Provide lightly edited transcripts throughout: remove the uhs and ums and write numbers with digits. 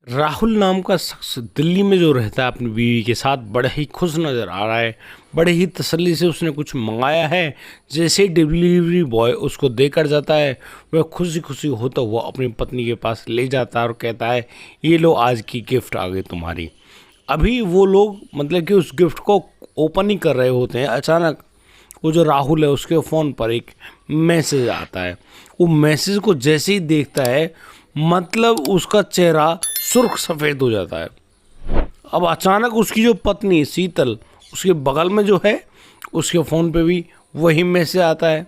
राहुल नाम का शख्स दिल्ली में जो रहता है अपनी बीवी के साथ बड़े ही खुश नज़र आ रहा है। बड़े ही तसल्ली से उसने कुछ मंगाया है। जैसे ही डिलीवरी बॉय उसको देकर जाता है, वह खुशी खुशी होता हुआ अपनी पत्नी के पास ले जाता है और कहता है, ये लो आज की गिफ्ट आ गई तुम्हारी। अभी वो लोग मतलब कि उस गिफ्ट को ओपन ही कर रहे होते हैं, अचानक वो जो राहुल है उसके फ़ोन पर एक मैसेज आता है। वो मैसेज को जैसे ही देखता है, मतलब उसका चेहरा सुर्ख सफ़ेद हो जाता है। अब अचानक उसकी जो पत्नी शीतल उसके बगल में जो है, उसके फ़ोन पे भी वही मैसेज आता है।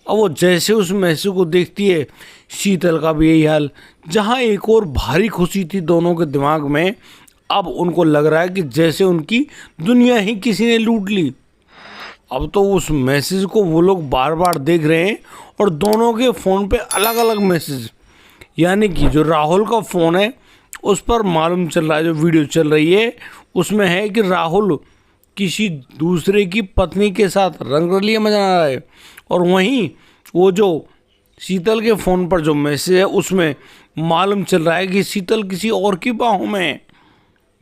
अब वो जैसे उस मैसेज को देखती है, शीतल का भी यही हाल। जहाँ एक और भारी खुशी थी दोनों के दिमाग में, अब उनको लग रहा है कि जैसे उनकी दुनिया ही किसी ने लूट ली। अब तो उस मैसेज को वो लोग बार बार देख रहे हैं और दोनों के फ़ोन पे अलग अलग मैसेज, यानी कि जो राहुल का फ़ोन है उस पर मालूम चल रहा है, जो वीडियो चल रही है उसमें है कि राहुल किसी दूसरे की पत्नी के साथ रंगरलियां मना रहा है। और वहीं वो जो शीतल के फ़ोन पर जो मैसेज है उसमें मालूम चल रहा है कि शीतल किसी और की बाहों में है।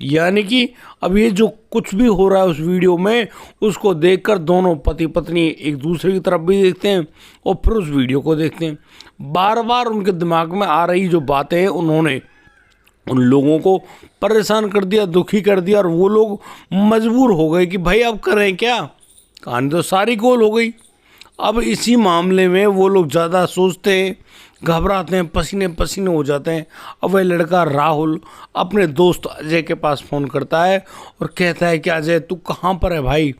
यानी कि अब ये जो कुछ भी हो रहा है उस वीडियो में, उसको देखकर दोनों पति पत्नी एक दूसरे की तरफ भी देखते हैं और फिर उस वीडियो को देखते हैं। बार बार उनके दिमाग में आ रही जो बातें हैं, उन्होंने उन लोगों को परेशान कर दिया, दुखी कर दिया, और वो लोग मजबूर हो गए कि भाई अब करें क्या, कहानी तो सारी गोल हो गई। अब इसी मामले में वो लोग ज़्यादा सोचते हैं, घबराते हैं, पसीने पसीने हो जाते हैं। अब वह लड़का राहुल अपने दोस्त अजय के पास फ़ोन करता है और कहता है कि अजय तू कहाँ पर है भाई।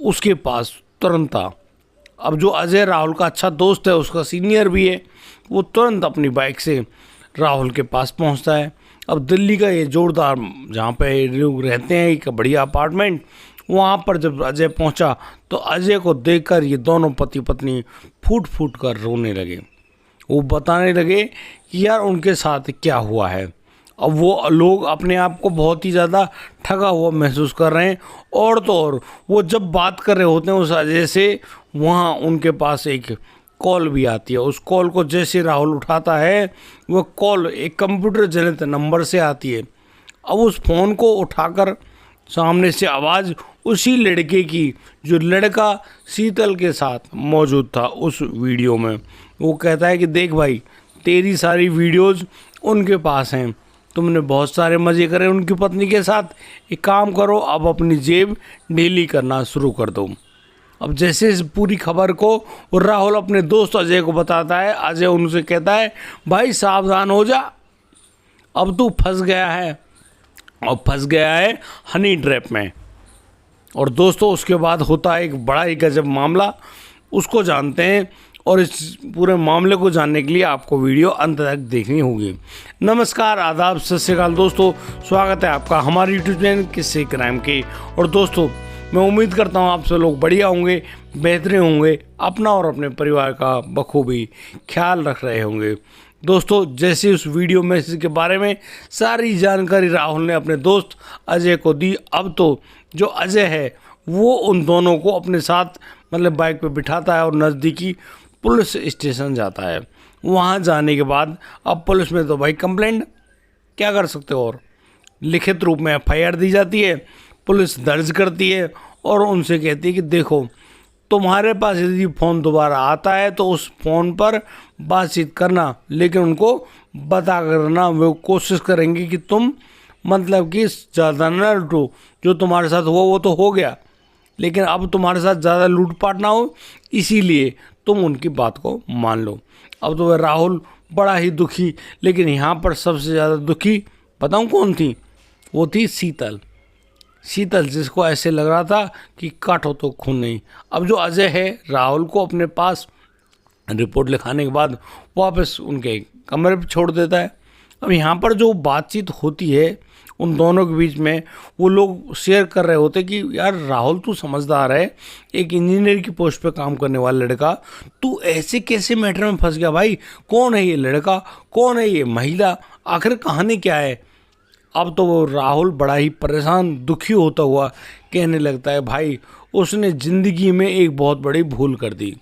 उसके पास तुरंत आ। अब जो अजय राहुल का अच्छा दोस्त है, उसका सीनियर भी है, वो तुरंत अपनी बाइक से राहुल के पास पहुंचता है। अब दिल्ली का ये जोरदार जहाँ पे लोग रहते हैं, एक बढ़िया अपार्टमेंट, वहाँ पर जब अजय पहुँचा तो अजय को देखकर ये दोनों पति पत्नी फूट फूट कर रोने लगे। वो बताने लगे कि यार उनके साथ क्या हुआ है। अब वो लोग अपने आप को बहुत ही ज़्यादा ठगा हुआ महसूस कर रहे हैं। और तो और वो जब बात कर रहे होते हैं उस अजय से, वहाँ उनके पास एक कॉल भी आती है। उस कॉल को जैसे राहुल उठाता है, वो कॉल एक कंप्यूटर जनित नंबर से आती है। अब उस फ़ोन को उठाकर सामने से आवाज़ उसी लड़के की, जो लड़का शीतल के साथ मौजूद था उस वीडियो में। वो कहता है कि देख भाई, तेरी सारी वीडियोस उनके पास हैं, तुमने बहुत सारे मज़े करे उनकी पत्नी के साथ। एक काम करो, अब अपनी जेब ढीली करना शुरू कर दो। अब जैसे इस पूरी खबर को राहुल अपने दोस्त अजय को बताता है, अजय उनसे कहता है भाई सावधान हो जा, अब तू फंस गया है, और फंस गया है हनी ट्रैप में। और दोस्तों उसके बाद होता है एक बड़ा ही गजब मामला, उसको जानते हैं। और इस पूरे मामले को जानने के लिए आपको वीडियो अंत तक देखनी होगी। नमस्कार, आदाब, सत श्री अकाल दोस्तों, स्वागत है आपका हमारे यूट्यूब चैनल किस्से क्राइम के। और दोस्तों मैं उम्मीद करता हूँ आप सब लोग बढ़िया होंगे, बेहतरीन होंगे, अपना और अपने परिवार का बखूबी ख्याल रख रहे होंगे। दोस्तों जैसे उस वीडियो मैसेज के बारे में सारी जानकारी राहुल ने अपने दोस्त अजय को दी। अब तो जो अजय है वो उन दोनों को अपने साथ मतलब बाइक पे बिठाता है और नज़दीकी पुलिस स्टेशन जाता है। वहाँ जाने के बाद अब पुलिस में तो भाई कंप्लेंट क्या कर सकते हो, और लिखित रूप में एफआईआर दी जाती है। पुलिस दर्ज करती है और उनसे कहती है कि देखो, तुम्हारे पास यदि फ़ोन दोबारा आता है तो उस फ़ोन पर बातचीत करना, लेकिन उनको बता करना, वो कोशिश करेंगे कि तुम मतलब कि ज़्यादा ना लूटो। जो तुम्हारे साथ हुआ वो तो हो गया, लेकिन अब तुम्हारे साथ ज़्यादा लूटपाट ना हो, इसीलिए तुम उनकी बात को मान लो। अब तो वह राहुल बड़ा ही दुखी, लेकिन यहाँ पर सबसे ज़्यादा दुखी बताऊँ कौन थी? वो थी शीतल। शीतल जिसको ऐसे लग रहा था कि काटो तो खून नहीं। अब जो अजय है राहुल को अपने पास रिपोर्ट लिखाने के बाद वापस उनके कमरे पर छोड़ देता है। अब यहाँ पर जो बातचीत होती है उन दोनों के बीच में, वो लोग शेयर कर रहे होते कि यार राहुल तू समझदार है, एक इंजीनियर की पोस्ट पे काम करने वाला लड़का, तू ऐसे कैसे मैटर में फंस गया भाई? कौन है ये लड़का, कौन है ये महिला, आखिर कहानी क्या है? अब तो वो राहुल बड़ा ही परेशान दुखी होता हुआ कहने लगता है भाई उसने ज़िंदगी में एक बहुत बड़ी भूल कर दी।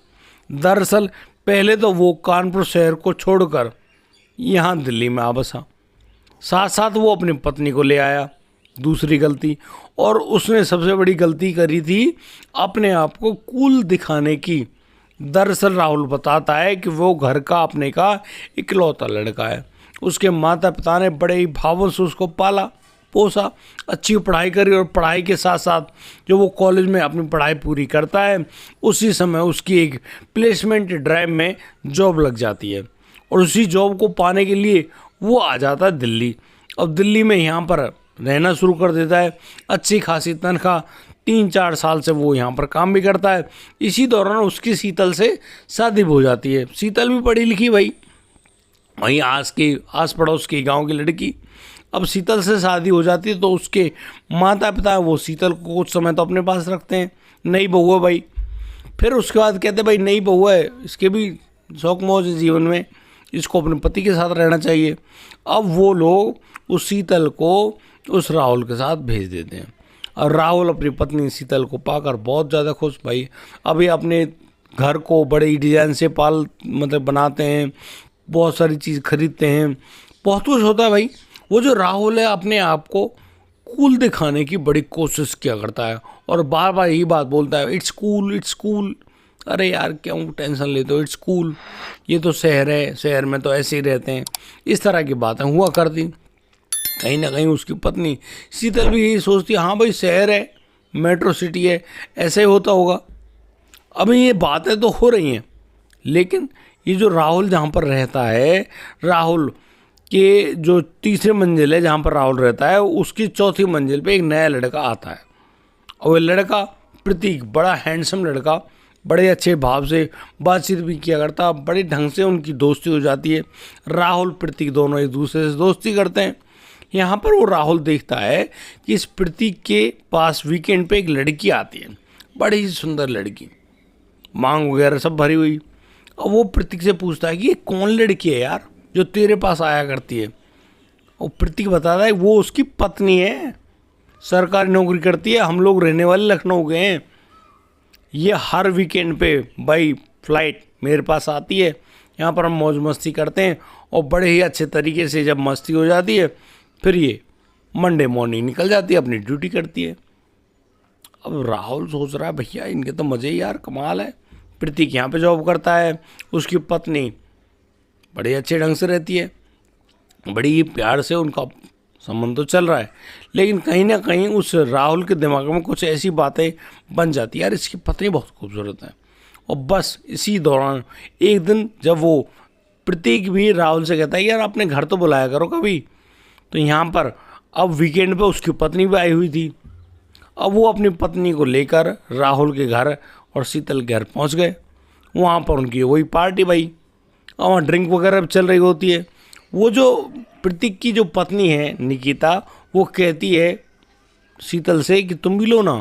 दरअसल पहले तो वो कानपुर शहर को छोड़कर यहाँ दिल्ली में आ बसा। साथ साथ वो अपनी पत्नी को ले आया। दूसरी गलती, और उसने सबसे बड़ी गलती करी थी अपने आप को कूल दिखाने की। दरअसल राहुल बताता है कि वो घर का अपने का इकलौता लड़का है। उसके माता पिता ने बड़े ही भावों से उसको पाला पोसा, अच्छी पढ़ाई करी, और पढ़ाई के साथ साथ जो वो कॉलेज में अपनी पढ़ाई पूरी करता है उसी समय उसकी एक प्लेसमेंट ड्राइव में जॉब लग जाती है, और उसी जॉब को पाने के लिए वो आ जाता है दिल्ली। अब दिल्ली में यहाँ पर रहना शुरू कर देता है, अच्छी खासी तनख्वाह, 3-4 साल से वो यहाँ पर काम भी करता है। इसी दौरान उसकी शीतल से शादी हो जाती है। शीतल भी पढ़ी लिखी भाई, वहीं आस पड़ोस के गांव की लड़की। अब शीतल से शादी हो जाती है तो उसके माता पिता वो शीतल को कुछ समय तो अपने पास रखते हैं, नई बहू है भाई। फिर उसके बाद कहते हैं भाई नई बहू है, इसके भी शौक मौज है जीवन में, इसको अपने पति के साथ रहना चाहिए। अब वो लोग उस शीतल को उस राहुल के साथ भेज देते हैं, और राहुल अपनी पत्नी शीतल को पाकर बहुत ज़्यादा खुश भाई। अभी अपने घर को बड़े ही डिजाइन से बनाते हैं, बहुत सारी चीज़ खरीदते हैं, बहुत कुछ होता है भाई। वो जो राहुल है अपने आप को कूल दिखाने की बड़ी कोशिश किया करता है, और बार बार यही बात बोलता है, इट्स कूल इट्स कूल। अरे यार क्यों टेंशन लेते हो, इट्स कूल, ये तो शहर है, शहर में तो ऐसे ही रहते हैं। इस तरह की बातें हुआ करती। कहीं ना कहीं उसकी पत्नी शीतल भी यही सोचती है, हाँ भाई शहर है, मेट्रो सिटी है, ऐसे ही होता होगा। अभी ये बातें तो हो रही हैं, लेकिन ये जो राहुल जहाँ पर रहता है, राहुल के जो तीसरे मंजिल है जहाँ पर राहुल रहता है, उसकी चौथी मंजिल पे एक नया लड़का आता है, और वह लड़का प्रतीक, बड़ा हैंडसम लड़का, बड़े अच्छे भाव से बातचीत भी किया करता, बड़े ढंग से उनकी दोस्ती हो जाती है। राहुल प्रतीक दोनों एक दूसरे से दोस्ती करते हैं। यहाँ पर वो राहुल देखता है कि इस प्रतीक के पास वीकेंड पे एक लड़की आती है, बड़ी ही सुंदर लड़की, मांग वगैरह सब भरी हुई। और वो प्रतीक से पूछता है कि ये कौन लड़की है यार जो तेरे पास आया करती है। और प्रतीक बताता है वो उसकी पत्नी है, सरकारी नौकरी करती है, हम लोग रहने वाले लखनऊ के हैं, ये हर वीकेंड पे बाई फ्लाइट मेरे पास आती है, यहाँ पर हम मौज मस्ती करते हैं, और बड़े ही अच्छे तरीके से जब मस्ती हो जाती है फिर ये मंडे मॉर्निंग निकल जाती है, अपनी ड्यूटी करती है। अब राहुल सोच रहा है भैया इनके तो मज़े ही यार, कमाल है। प्रतीक यहाँ पे जॉब करता है, उसकी पत्नी बड़े अच्छे ढंग से रहती है, बड़ी ही प्यार से उनका संबंध तो चल रहा है। लेकिन कहीं ना कहीं उस राहुल के दिमाग में कुछ ऐसी बातें बन जाती है, यार इसकी पत्नी बहुत खूबसूरत है। और बस इसी दौरान एक दिन जब वो प्रतीक भी राहुल से कहता है यार अपने घर तो बुलाया करो कभी, तो यहाँ पर अब वीकेंड पे उसकी पत्नी भी आई हुई थी। अब वो अपनी पत्नी को लेकर राहुल के घर और शीतल के घर पहुँच गए। वहाँ पर उनकी वही पार्टी भाई, और वहाँ ड्रिंक वगैरह चल रही होती है। वो जो प्रतीक की जो पत्नी है निकिता, वो कहती है शीतल से कि तुम भी लो ना,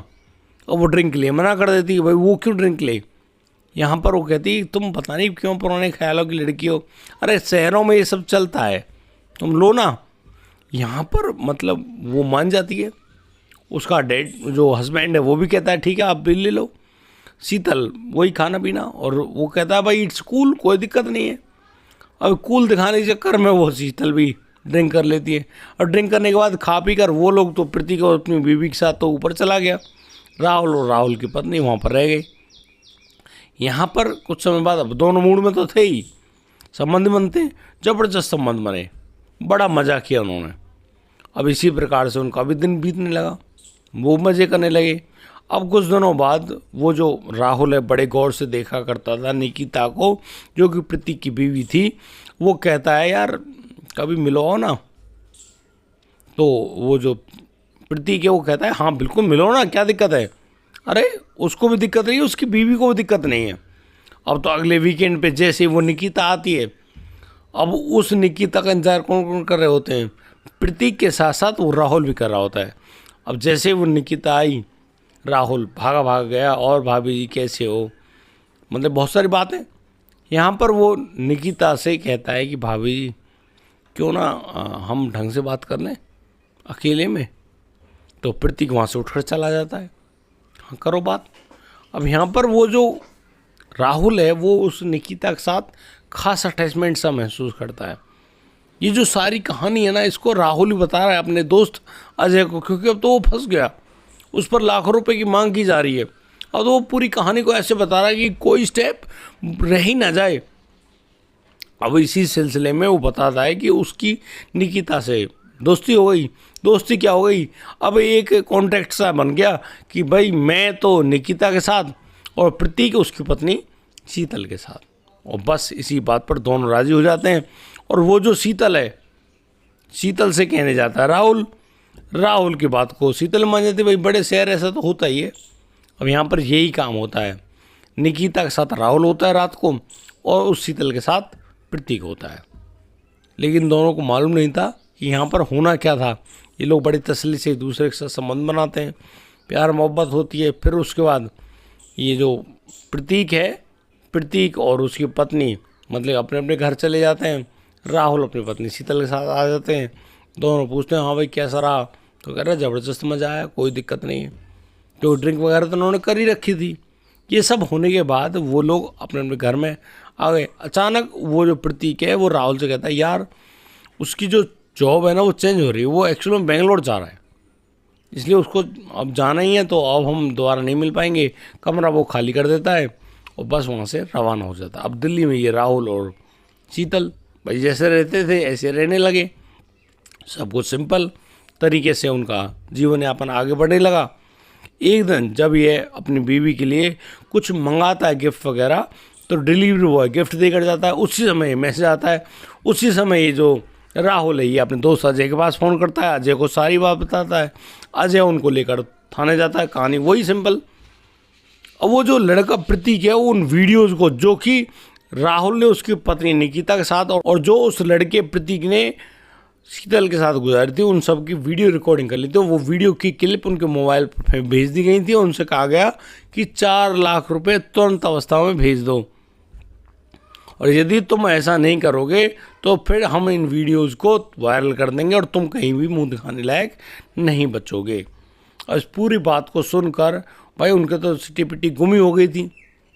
और वो ड्रिंक ले मना कर देती है। भाई वो क्यों ड्रिंक ले, यहाँ पर वो कहती तुम पता नहीं क्यों पुराने ख्यालों की लड़की हो, अरे शहरों में ये सब चलता है, तुम लो ना। यहाँ पर वो मान जाती है। उसका डैड जो हस्बैंड है वो भी कहता है ठीक है आप बिल ले लो, शीतल वही खाना पीना, और वो कहता है भाई इट्स कूल, कोई दिक्कत नहीं है। अब कूल दिखाने के चक्कर में वो शीतल भी ड्रिंक कर लेती है, और ड्रिंक करने के बाद खा पी कर वो लोग तो प्रतीक और अपनी बीवी के साथ तो ऊपर चला गया, राहुल और राहुल की पत्नी वहाँ पर रह गई। यहाँ पर कुछ समय बाद अब दोनों मूड में तो थे ही, संबंध बनते, ज़बरदस्त संबंध बने, बड़ा मज़ा किया उन्होंने। अब इसी प्रकार से उनका भी दिन बीतने लगा, वो मज़े करने लगे। अब कुछ दिनों बाद वो जो राहुल है बड़े गौर से देखा करता था निकिता को, जो कि प्रतीक की बीवी थी। वो कहता है यार कभी मिलो हो ना, तो वो जो प्रतीक है वो कहता है हाँ बिल्कुल मिलो ना, क्या दिक्कत है। अरे उसको भी दिक्कत नहीं है, उसकी बीवी को भी दिक्कत नहीं है। अब तो अगले वीकेंड पे जैसे वो निकिता आती है, अब उस निकिता का इंतजार कौन कौन कर रहे होते हैं, प्रतीक के साथ साथ वो राहुल भी कर रहा होता है। अब जैसे वो निकिता आई, राहुल भागा गया, और भाभी जी कैसे हो, बहुत सारी बातें। यहाँ पर वो निकिता से कहता है कि भाभी जी क्यों ना हम ढंग से बात कर लें अकेले में। तो प्रतीक वहाँ से उठकर चला जाता है, हाँ करो बात। अब यहाँ पर वो जो राहुल है वो उस निकिता के साथ खास अटैचमेंट सा महसूस करता है। ये जो सारी कहानी है ना, इसको राहुल ही बता रहा है अपने दोस्त अजय को, क्योंकि अब तो वो फंस गया, उस पर लाखों रुपए की मांग की जा रही है। अब तो वो पूरी कहानी को ऐसे बता रहा है कि कोई स्टेप रह ही ना जाए। अब इसी सिलसिले में वो बताता है कि उसकी निकिता से दोस्ती हो गई। दोस्ती क्या हो गई, अब एक कॉन्ट्रैक्ट सा बन गया कि भाई मैं तो निकिता के साथ और प्रतीक उसकी पत्नी शीतल के साथ, और बस इसी बात पर दोनों राजी हो जाते हैं। और वो जो शीतल है, शीतल से कहने जाता है राहुल, राहुल की बात को शीतल मान जाती है। भाई बड़े शहर ऐसा तो होता ही है। अब यहाँ पर यही काम होता है, निकिता के साथ राहुल होता है रात को, और उस शीतल के साथ प्रतीक होता है। लेकिन दोनों को मालूम नहीं था कि यहाँ पर होना क्या था। ये लोग बड़ी तसल्ली से एक दूसरे के साथ संबंध बनाते हैं, प्यार मोहब्बत होती है। फिर उसके बाद ये जो प्रतीक है, प्रतीक और उसकी पत्नी मतलब अपने अपने घर चले जाते हैं। राहुल अपनी पत्नी शीतल के साथ आ जाते हैं। दोनों पूछते हैं हाँ भाई कैसा रहा, तो कह रहे ज़बरदस्त मज़ा आया, कोई दिक्कत नहीं है। तो ड्रिंक वगैरह तो उन्होंने कर ही रखी थी। ये सब होने के बाद वो लोग अपने अपने घर में आ गए। अचानक वो जो प्रतीक है वो राहुल से कहता है यार उसकी जो जॉब है ना वो चेंज हो रही है, वो एक्चुअली में बेंगलोर जा रहा है, इसलिए उसको अब जाना ही है, तो अब हम दोबारा नहीं मिल पाएंगे। कमरा वो खाली कर देता है और बस वहाँ से रवाना हो जाता है। अब दिल्ली में ये राहुल और शीतल भाई जैसे रहते थे ऐसे रहने लगे, सब कुछ सिंपल तरीके से उनका जीवन यापन आगे बढ़ने लगा। एक दिन जब ये अपनी बीवी के लिए कुछ मंगाता है गिफ्ट वगैरह, तो डिलीवरी बॉय गिफ्ट देकर जाता है। उसी समय मैसेज आता है, उसी समय ये जो राहुल है ये अपने दोस्त अजय के पास फ़ोन करता है, अजय को सारी बात बताता है। अजय उनको लेकर थाने जाता है, कहानी वही सिंपल। अब वो जो लड़का प्रतीक है उन वीडियोज़ को जो कि राहुल ने उसकी पत्नी निकिता के साथ और जो उस लड़के प्रतीक ने शीतल के साथ गुजारी थी, उन सब की वीडियो रिकॉर्डिंग कर ली थी। वो वीडियो की क्लिप उनके मोबाइल पर भेज दी गई थी। उनसे कहा गया कि 4 लाख रुपए तुरंत अवस्था में भेज दो, और यदि तुम ऐसा नहीं करोगे तो फिर हम इन वीडियोज़ को वायरल कर देंगे और तुम कहीं भी मुंह दिखाने लायक नहीं बचोगे। और इस पूरी बात को सुनकर भाई उनके तो सिटी पिटी गुमी हो गई थी।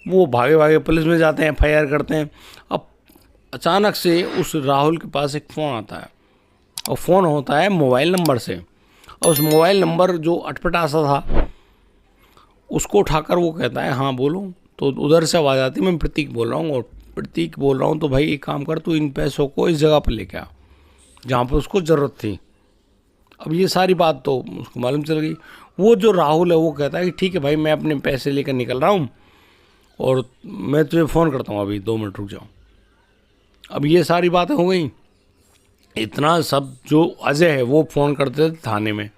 वो भागे भागे पुलिस में जाते हैं, FIR करते हैं। अब अचानक से उस राहुल के पास एक फ़ोन आता है, और फ़ोन होता है मोबाइल नंबर से, और उस मोबाइल नंबर जो अटपटा सा था उसको उठाकर वो कहता है हाँ बोलो। तो उधर से आवाज़ आती है मैं प्रतीक बोल रहा हूँ, और प्रतीक बोल रहा हूँ तो भाई एक काम कर, तू इन पैसों को इस जगह पर लेके आ जहाँ पर उसको ज़रूरत थी। अब ये सारी बात तो उसको मालूम चल गई। वो जो राहुल है वो कहता है कि ठीक है भाई मैं अपने पैसे लेकर निकल रहा हूँ और मैं तुझे फ़ोन करता हूँ, अभी 2 मिनट रुक जाओ। अब ये सारी बातें हो गई। इतना सब जो अजय है वो फ़ोन कर देता है थाने में,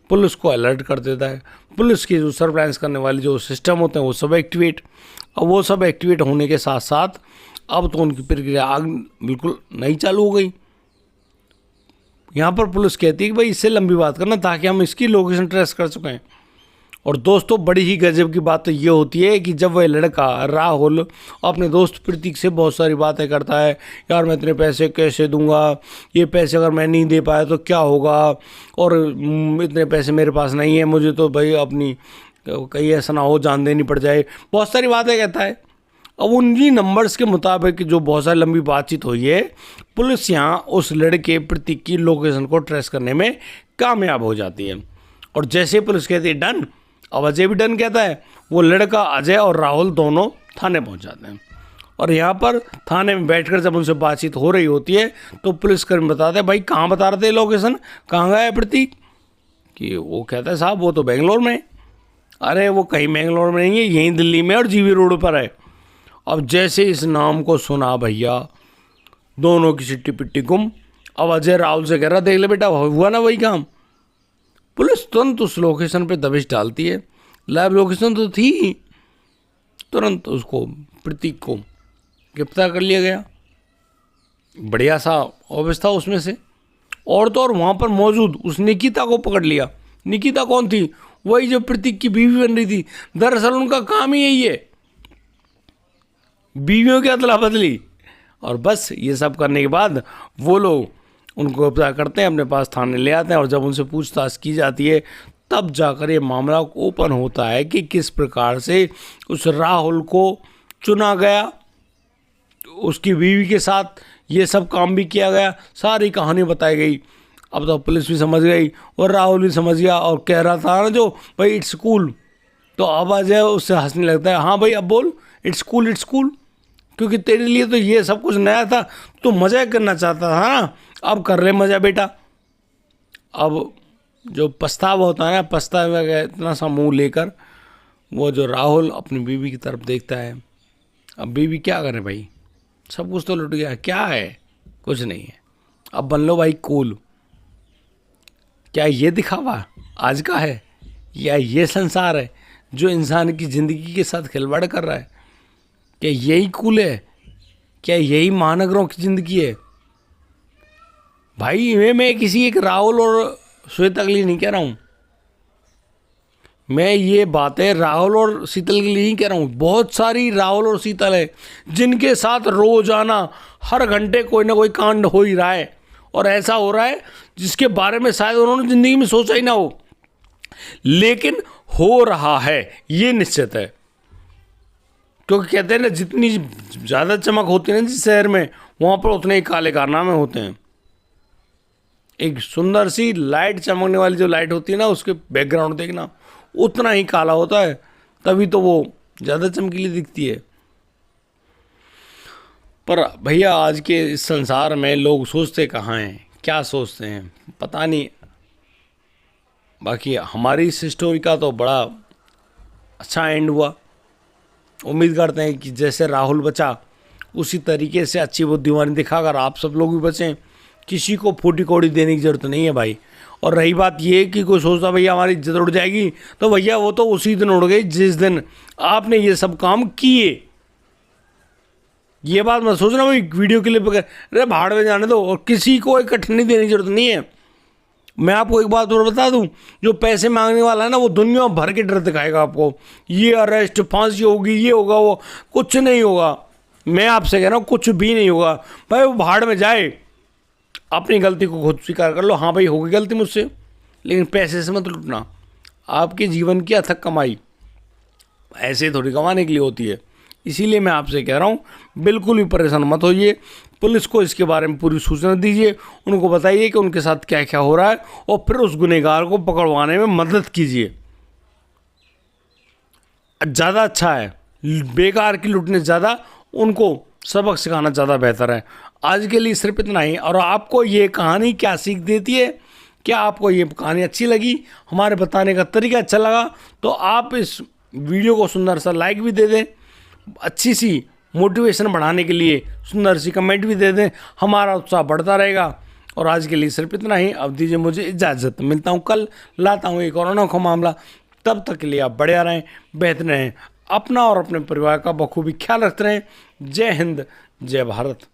पुलिस को अलर्ट कर देता है। पुलिस की जो सर्वेलेंस करने वाले जो सिस्टम होते हैं वो सब एक्टिवेट। अब वो सब एक्टिवेट होने के साथ साथ अब तो उनकी प्रक्रिया आग बिल्कुल नई चालू हो गई। यहाँ पर पुलिस कहती है कि भाई इससे लंबी बात करना ताकि हम इसकी लोकेशन ट्रेस कर सकें। और दोस्तों बड़ी ही गजब की बात तो ये होती है कि जब वह लड़का राहुल अपने दोस्त प्रतीक से बहुत सारी बातें करता है, यार मैं इतने पैसे कैसे दूंगा, ये पैसे अगर मैं नहीं दे पाया तो क्या होगा, और इतने पैसे मेरे पास नहीं है, मुझे तो भाई अपनी कहीं ऐसा ना हो जान देनी पड़ जाए, बहुत सारी बातें कहता है। अब उन्हीं नंबर्स के मुताबिक जो बहुत सारी लंबी बातचीत हुई है, पुलिस यहाँ उस लड़के प्रतीक की लोकेशन को ट्रेस करने में कामयाब हो जाती है। और जैसे पुलिस कहती है डन, अब अजय भी डन कहता है। वो लड़का अजय और राहुल दोनों थाने पहुंच जाते हैं, और यहाँ पर थाने में बैठकर जब उनसे बातचीत हो रही होती है तो पुलिसकर्मी बताते हैं भाई कहाँ बता रहे थे लोकेशन, कहाँ गया है प्रतीक, कि वो कहता है साहब वो तो बेंगलोर में। अरे वो कहीं बेंगलोर में नहीं है, यहीं दिल्ली में और GV रोड पर है। अब जैसे इस नाम को सुना भैया दोनों की सिट्टी पिट्टी गुम। अब अजय राहुल से कह रहा देख ले बेटा हुआ ना वही काम। पुलिस तुरंत उस लोकेशन पे दबिश डालती है, लाइव लोकेशन तो थी ही। तुरंत उसको प्रतीक को गिरफ्तार कर लिया गया। बढ़िया सा ऑफिस था उसमें से। और तो और वहाँ पर मौजूद उस निकिता को पकड़ लिया। निकिता कौन थी, वही जो प्रतीक की बीवी बन रही थी। दरअसल उनका काम ही यही है, बीवियों की अदला बदली। और बस ये सब करने के बाद वो लोग उनको गिरफ्तार करते हैं, अपने पास थाने ले आते हैं, और जब उनसे पूछताछ की जाती है तब जाकर ये मामला ओपन होता है कि किस प्रकार से उस राहुल को चुना गया उसकी बीवी के साथ, ये सब काम भी किया गया, सारी कहानी बताई गई। अब तो पुलिस भी समझ गई और राहुल भी समझ गया और कह रहा था ना जो भाई इट्स कूल, तो अब आ जाए उससे हंसने लगता है। हाँ भाई अब बोल इट्स कूल इट्स कूल, क्योंकि तेरे लिए तो ये सब कुछ नया था, तो मज़ा करना चाहता था ना, अब कर ले मज़ा बेटा। अब जो पछतावा होता है ना, पछतावे का इतना सा मुँह लेकर वो जो राहुल अपनी बीवी की तरफ देखता है। अब बीवी क्या करे भाई, सब कुछ तो लुट गया, क्या है, कुछ नहीं है, अब बन लो भाई कूल। क्या ये दिखावा आज का है, या ये संसार है जो इंसान की ज़िंदगी के साथ खिलवाड़ कर रहा है? क्या यही कूल है? क्या यही महानगरों की ज़िंदगी है? भाई मैं किसी एक राहुल और श्वेता के लिए नहीं कह रहा हूँ, मैं ये बातें राहुल और शीतल के लिए नहीं कह रहा हूँ। बहुत सारी राहुल और शीतल है जिनके साथ रोजाना हर घंटे कोई ना कोई कांड हो ही रहा है, और ऐसा हो रहा है जिसके बारे में शायद उन्होंने ज़िंदगी में सोचा ही ना हो, लेकिन हो रहा है, ये निश्चित है। क्योंकि कहते हैं ना, जितनी ज़्यादा चमक होती है ना जिस शहर में, वहाँ पर उतने ही काले कारनामे होते हैं। एक सुंदर सी लाइट, चमकने वाली जो लाइट होती है ना, उसके बैकग्राउंड देखना, उतना ही काला होता है, तभी तो वो ज़्यादा चमकीली दिखती है। पर भैया आज के इस संसार में लोग सोचते कहाँ हैं, क्या सोचते हैं पता नहीं। बाकी हमारी इस स्टोरी का तो बड़ा अच्छा एंड हुआ। उम्मीद करते हैं कि जैसे राहुल बचा उसी तरीके से अच्छी बुद्धिमानी दिखाकर आप सब लोग भी बचें। किसी को फूटी कौड़ी देने की ज़रूरत नहीं है भाई। और रही बात ये कि कोई सोचता भैया हमारी इज्जत उड़ जाएगी, तो भैया वो तो उसी दिन उड़ गई जिस दिन आपने ये सब काम किए। ये बात मत सोचना भाई वीडियो क्लिप अरे भाड़ में जाने दो, और किसी को एक कठिनाई देने की जरूरत नहीं है। मैं आपको एक बात और बता दूं, जो पैसे मांगने वाला है ना, वो दुनिया भर के डर दिखाएगा आपको, ये अरेस्ट, फांसी होगी, ये होगा, वो कुछ नहीं होगा। मैं आपसे कह रहा हूँ कुछ भी नहीं होगा भाई, वो भाड़ में जाए, अपनी गलती को खुद स्वीकार कर लो। हाँ भाई हो गई गलती मुझसे, लेकिन पैसे से मत लूटना। आपके जीवन की अथक कमाई ऐसे थोड़ी कमाने के लिए होती है। इसीलिए मैं आपसे कह रहा हूँ बिल्कुल भी परेशान मत होइए। पुलिस को इसके बारे में पूरी सूचना दीजिए, उनको बताइए कि उनके साथ क्या क्या हो रहा है, और फिर उस गुनहगार को पकड़वाने में मदद कीजिए। ज़्यादा अच्छा है, बेकार की लूटने से ज़्यादा उनको सबक सिखाना ज़्यादा बेहतर है। आज के लिए सिर्फ इतना ही। और आपको ये कहानी क्या सीख देती है, क्या आपको ये कहानी अच्छी लगी, हमारे बताने का तरीका अच्छा लगा, तो आप इस वीडियो को सुंदर सा लाइक भी दे दें, अच्छी सी मोटिवेशन बढ़ाने के लिए सुंदर सी कमेंट भी दे दें, हमारा उत्साह बढ़ता रहेगा। और आज के लिए सिर्फ इतना ही। अब दीजिए मुझे इजाज़त, मिलता हूँ कल, लाता हूँ एक और अनोखा मामला। तब तक के लिए आप बढ़िया रहें, बेहतर रहें, अपना और अपने परिवार का बखूबी ख्याल रखते रहें। जय हिंद, जय भारत।